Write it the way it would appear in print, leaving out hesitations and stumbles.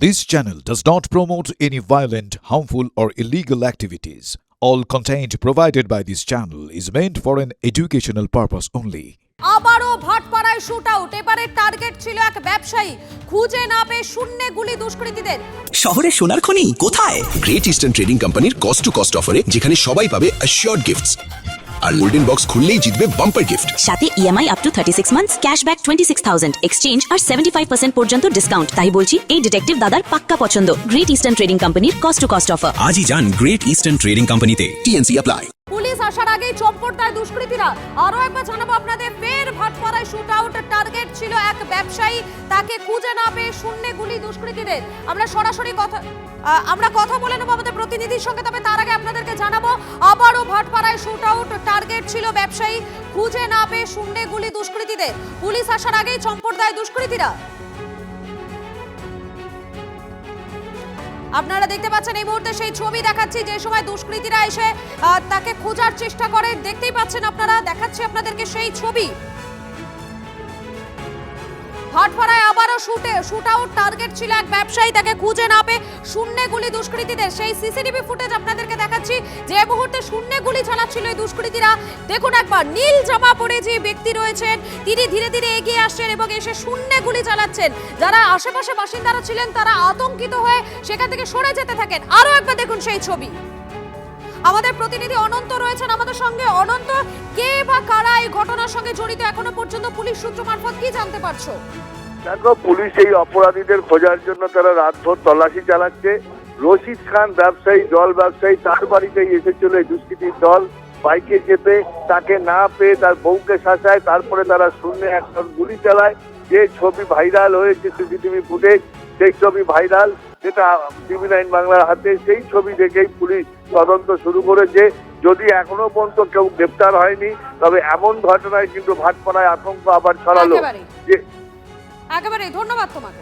This channel does not promote any violent, harmful, or illegal activities. All content provided by this channel is meant for an educational purpose only. আবারও ভাটপাড়ায় shoot out. এবারে target ছিল এক ব্যবসায়ী, খুঁজে না পেয়ে শূন্যে গুলি দুষ্কৃতীদের। শহরে সোনার খনি কোথায়? গ্রেট ইস্টার্ন ট্রেডিং কোম্পানির কস্ট টু কস্ট অফারে, যেখানে সবাই পাবে অ্যাসিওরড গিফটস আর গোল্ডেন বক্স খুললেই জিতবে বাম্পার গিফট। সাথে EMI up to 36 months, cashback 26,000, exchange আর 75% পর্যন্ত ডিসকাউন্ট। তাই বলছি, এই ডিটেকটিভ দাদার পাক্কা পছন্দ। গ্রেট ইস্টার্ন ট্রেডিং কোম্পানির কস্ট টু কস্ট অফার। আজই যান গ্রেট ইস্টার্ন ট্রেডিং কোম্পানিতে। TNC apply. পুলিশ আসার আগেই চম্পট দেয় দুষ্কৃতীরা। আরো একবার জানাবো আপনাদের, ফের ভাটপাড়ায় শুট আউট। টার্গেট ছিল এক ব্যবসায়ী, তাকে খুঁজে না পেয়ে শূন্যে গুলি দুষ্কৃতীদের। আমরা সরাসরি কথা বলে নেবো আমাদের প্রতিনিধির সঙ্গে। তবে তার আগে আপনাদেরকে জানাবো, আবারও ভাটপাড়ায় শুট আউট। টার্গেট ছিল ব্যবসায়ী, খুঁজে না পেয়ে শূন্যে গুলি দুষ্কৃতীদের। পুলিশ আসার আগেই চম্পট দেয় দুষ্কৃতীরা। আপনারা দেখতে পাচ্ছেন এই মুহূর্তে সেই ছবি দেখাচ্ছি, যে সময় দুষ্কৃতীরা এসে তাকে খোঁজার চেষ্টা করে। দেখতেই পাচ্ছেন আপনারা, দেখাচ্ছি আপনাদেরকে সেই ছবি। ভাটপাড়ায় আবারও শুট আউট। টার্গেট ছিল এক ব্যবসায়ী, তাকে খুঁজে না পেয়ে শূন্যে গুলি দুষ্কৃতীদের। সেই সিসিটিভি ফুটেজ আপনাদেরকে দেখাচ্ছি, যে মুহূর্তে শূন্যে গুলি চালাচ্ছিল এই দুষ্কৃতীরা। দেখুন একবার, নীল জামা পরে যে ব্যক্তি রয়েছেন, তিনি ধীরে ধীরে এগিয়ে আসছেন এবং এসে শূন্যে গুলি চালাচ্ছেন। যারা আশেপাশে বাসিন্দারা ছিলেন, তারা আতঙ্কিত হয়ে সেখান থেকে সরে যেতে থাকেন। আরো একবার দেখুন সেই ছবি। আমাদের প্রতিনিধি অনন্ত রয়েছেন আমাদের সঙ্গে। অনন্ত, কে বা কারা এই ঘটনার সঙ্গে জড়িত, এখনো পর্যন্ত পুলিশ সূত্র মারফত কি জানতে পারছো? দেখো, পুলিশ এই অপরাধীদের খোঁজার জন্য তারা রাতভর তল্লাশি চালাচ্ছে। রশিদ খান ব্যবসায়ী, জল ব্যবসায়ী, তার বাড়িতেই এসেছিল এই দুষ্কৃতীর দল। বাইকে চেপে তাকে না পেয়ে তার বউকে শাসায়, তারপরে তারা শূন্যে একটা গুলি চালায়। যে ছবি ভাইরাল হয়েছে সিসিটিভি ফুটেজ, সেই ছবি ভাইরাল, যেটা টিভি9 বাংলার হাতে। সেই ছবি দেখেই পুলিশ তদন্ত শুরু করেছে। যদি এখনো পর্যন্ত কেউ গ্রেপ্তার হয়নি, তবে এমন ঘটনায় কিন্তু ভাটপাড়ায় আতঙ্ক আবার ছড়ালো। একেবারে ধন্যবাদ তোমাকে।